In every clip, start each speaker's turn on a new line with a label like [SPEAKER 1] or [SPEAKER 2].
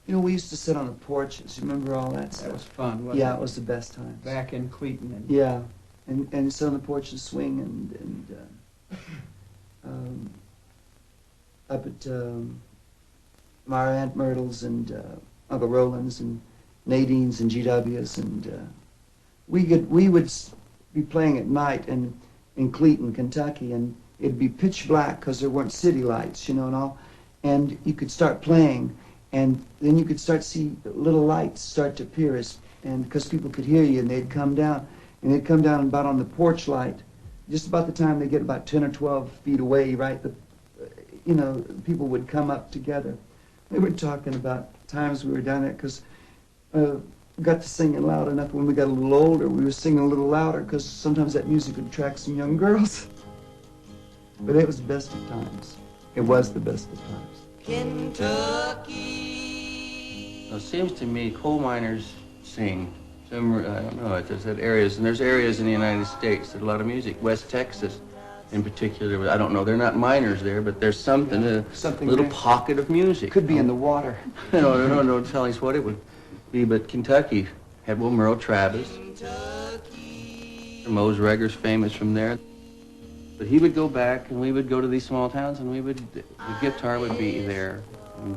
[SPEAKER 1] You know, we used to sit on the porches. You remember all that stuff?
[SPEAKER 2] That was fun, wasn't it?
[SPEAKER 1] Yeah, it was the best times.
[SPEAKER 2] Back in Cleveland. And
[SPEAKER 1] yeah, and sit on the porch and swing up at my Aunt Myrtle's and Uncle Roland's and Nadine's and GW's, and we would be playing at night in Cleveland, Kentucky, and it'd be pitch black because there weren't city lights, you know, and all, and you could start playing, and then you could start to see little lights start to appear, and because people could hear you, and they'd come down about on the porch light, just about the time they get about 10 or 12 feet away, right? You know, people would come up together. We were talking about times we were down there because we got to singing loud enough. When we got a little older, we were singing a little louder because sometimes that music would attract some young girls. But it was the best of times. It was the best of times.
[SPEAKER 3] Kentucky. It seems to me coal miners sing. Some, I don't know, there's areas, and there's areas in the United States that a lot of music. West Texas, in particular, I don't know, they're not miners there, but there's something a little there. Pocket of music.
[SPEAKER 1] Could be in the water.
[SPEAKER 3] no telling us what it would be, but Kentucky had Merle Travis. Mose Regger's famous from there. But he would go back, and we would go to these small towns, and the guitar would be there. And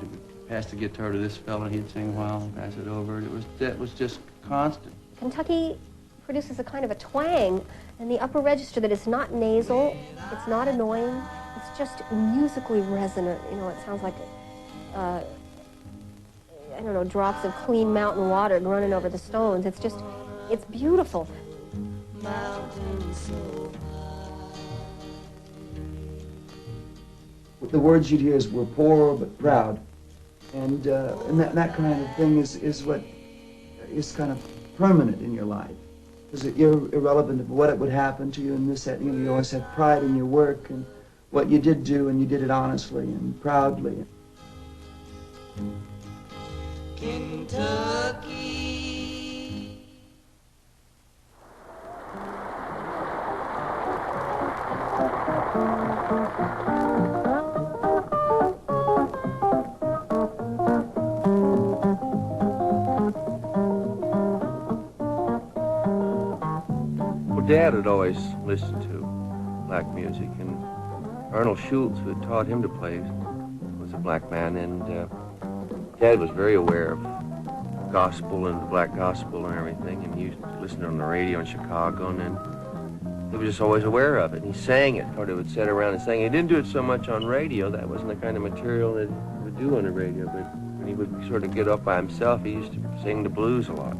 [SPEAKER 3] pass the guitar to this fellow, and he'd sing a while, and pass it over. That was just constant.
[SPEAKER 4] Kentucky produces a kind of a twang in the upper register that is not nasal, it's not annoying, it's just musically resonant. You know, it sounds like, I don't know, drops of clean mountain water running over the stones. It's just, it's beautiful.
[SPEAKER 1] The words you'd hear is "we're poor but proud," and that kind of thing is what is kind of permanent in your life. Because irrelevant of what it would happen to you and this, that, you know, you always have pride in your work and what you did do, and you did it honestly and proudly.
[SPEAKER 3] Kentucky. Dad had always listened to black music, and Arnold Schultz, who had taught him to play, was a black man, and Dad was very aware of gospel and the black gospel and everything, and he used to listen on the radio in Chicago, and he was just always aware of it. And he sang it, or they would sit around and sing. He didn't do it so much on radio. That wasn't the kind of material that he would do on the radio, but when he would sort of get up by himself, he used to sing the blues a lot.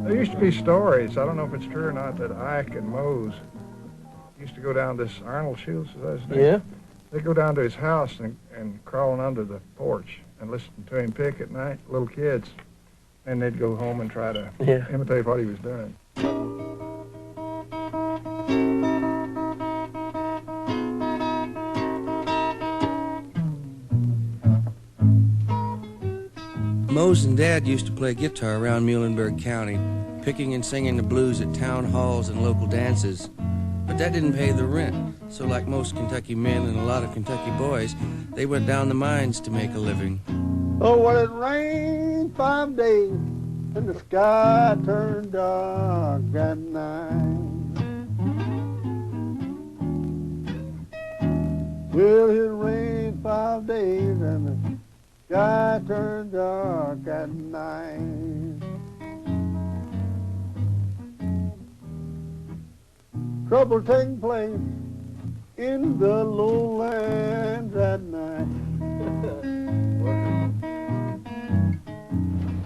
[SPEAKER 5] There used to be stories, I don't know if it's true or not, that Ike and Mose used to go down this, Arnold Schultz, is that his name?
[SPEAKER 3] Yeah.
[SPEAKER 5] They'd go down to his house and crawling under the porch and listen to him pick at night, little kids. And they'd go home and try to imitate what he was doing.
[SPEAKER 6] Mose and Dad used to play guitar around Muhlenberg County, picking and singing the blues at town halls and local dances. But that didn't pay the rent, so like most Kentucky men and a lot of Kentucky boys, they went down the mines to make a living.
[SPEAKER 7] Oh, well, it rained 5 days, and the sky turned dark at night. Well, it rained 5 days, and the sky turned dark at night. Trouble taking place in the lowlands at night.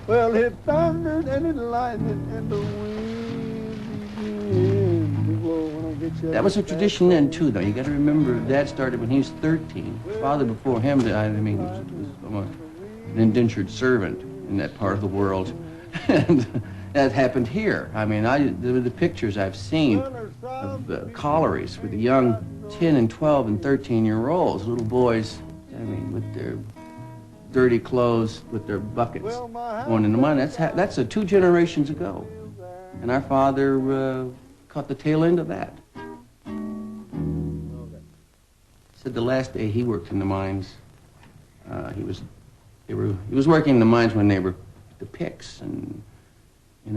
[SPEAKER 7] Well, it thundered and it lightened and the wind began to blow. When I get you
[SPEAKER 3] That was a tradition then, too, though. You got to remember, Dad started when he was 13. Father before him, was an indentured servant in that part of the world. And that happened here. I mean, the pictures I've seen of collieries with the young 10 and 12 and 13-year-olds, little boys, I mean, with their dirty clothes, with their buckets going in the mine. That's 2 generations ago. And our father caught the tail end of that. Said the last day he worked in the mines, he was he was working in the mines when they were the picks, and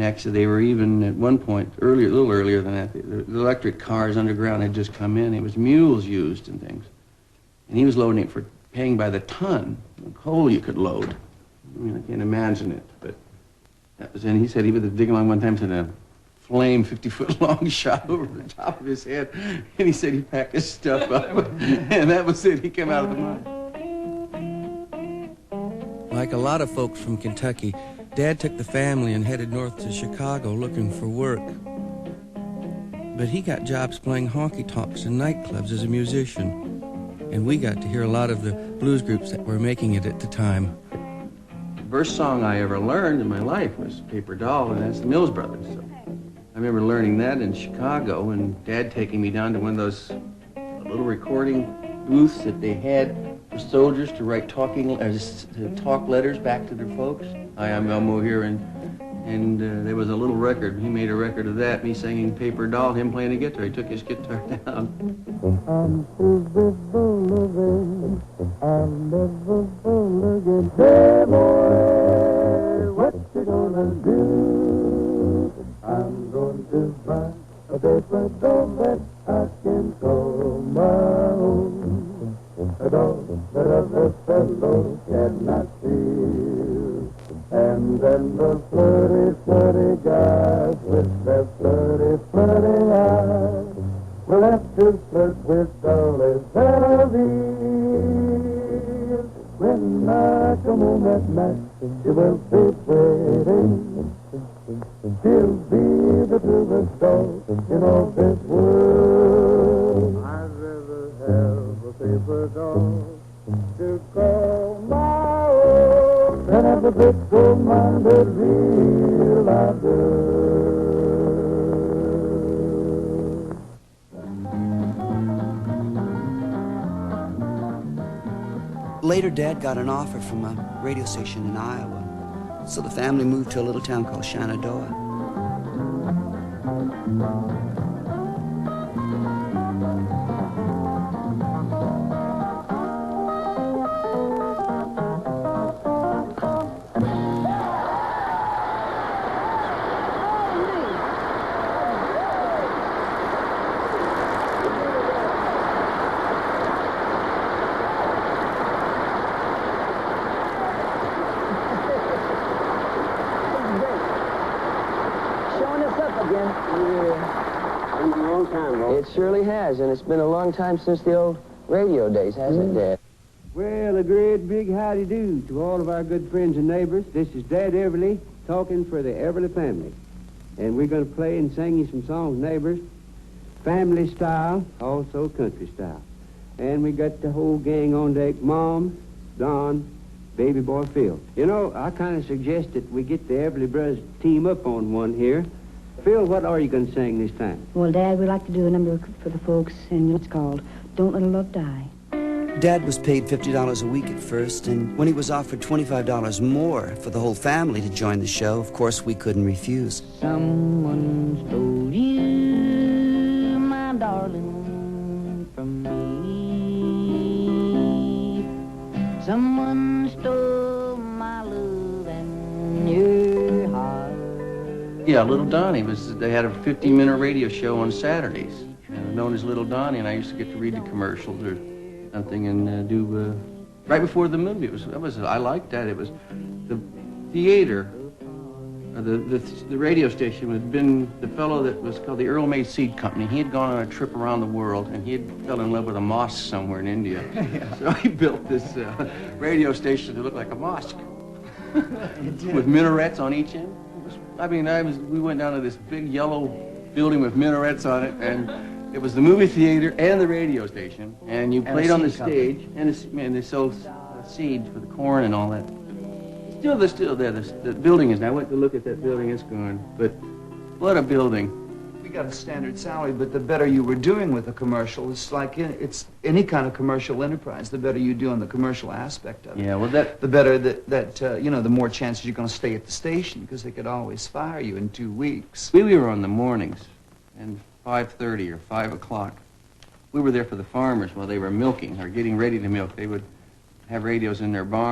[SPEAKER 3] actually they were even at one point a little earlier than that. The electric cars underground had just come in. It was mules used and things, and he was loading it for paying by the ton. The coal you could load. I mean, I can't imagine it, but that was. And he said he was digging along one time, and a flame 50-foot long shot over the top of his head, and he said he packed his stuff up, and that was it. He came out of the mine.
[SPEAKER 6] Like a lot of folks from Kentucky, Dad took the family and headed north to Chicago looking for work. But he got jobs playing honky-tonks in nightclubs as a musician, and we got to hear a lot of the blues groups that were making it at the time.
[SPEAKER 3] The first song I ever learned in my life was Paper Doll, and that's the Mills Brothers. So I remember learning that in Chicago, and Dad taking me down to one of those little recording booths that they had for soldiers to write to talk letters back to their folks. Hi, I'm Elmo here, and there was a little record. He made a record of that, me singing Paper Doll, him playing the guitar. He took his guitar down. I'll never again. Hey boy, what you gonna do? I'm going to buy a paper doll that I can call my own. A doll that other fellows cannot steal. And then the flirty guys with their flirty eyes will have to flirt with dollies that'll be. When I come home at night, she will be waiting. She'll be the truest doll in all this world. I'd rather have a paper doll to call my own than have a fickle-minded real I do.
[SPEAKER 2] Later, Dad got an offer from a radio station in Iowa, so the family moved to a little town called Shenandoah.
[SPEAKER 8] It surely has, and it's been a long time since the old radio days, hasn't it, Dad?
[SPEAKER 9] Well, a great big howdy-do to all of our good friends and neighbors. This is Dad Everly talking for the Everly family. And we're going to play and sing you some songs, neighbors, family style, also country style. And we got the whole gang on deck, Mom, Don, baby boy Phil. You know, I kind of suggest that we get the Everly brothers team up on one here. Phil, what are you going to sing this time?
[SPEAKER 10] Well, Dad, we'd like to do a number for the folks, and it's called Don't Let a Love Die.
[SPEAKER 2] Dad was paid $50 a week at first, and when he was offered $25 more for the whole family to join the show, of course, we couldn't refuse.
[SPEAKER 10] Someone stole you, my darling, from me. Someone stole my love and your heart.
[SPEAKER 3] Yeah, Little Donnie they had a 15-minute radio show on Saturdays, known as Little Donnie, and I used to get to read the commercials or something and do right before the movie. I liked that. It was the theater, the radio station had been the fellow that was called the Earl May Seed Company. He had gone on a trip around the world, and he had fell in love with a mosque somewhere in India. Yeah. So he built this radio station that looked like a mosque with minarets on each end. We went down to this big yellow building with minarets on it, and it was the movie theater and the radio station, and you played on the stage, and they sold seeds for the corn and all that. Still there. The building is. I went to look at that building. It's gone. But what a building!
[SPEAKER 1] We got a standard salary, but the better you were doing with a commercial, it's any kind of commercial enterprise. The better you do on the commercial aspect of it.
[SPEAKER 3] Yeah, well,
[SPEAKER 1] the better the more chances you're going to stay at the station, because they could always fire you in 2 weeks.
[SPEAKER 3] We were on the mornings, and 5:30 or 5 o'clock. We were there for the farmers while they were milking or getting ready to milk. They would have radios in their barn.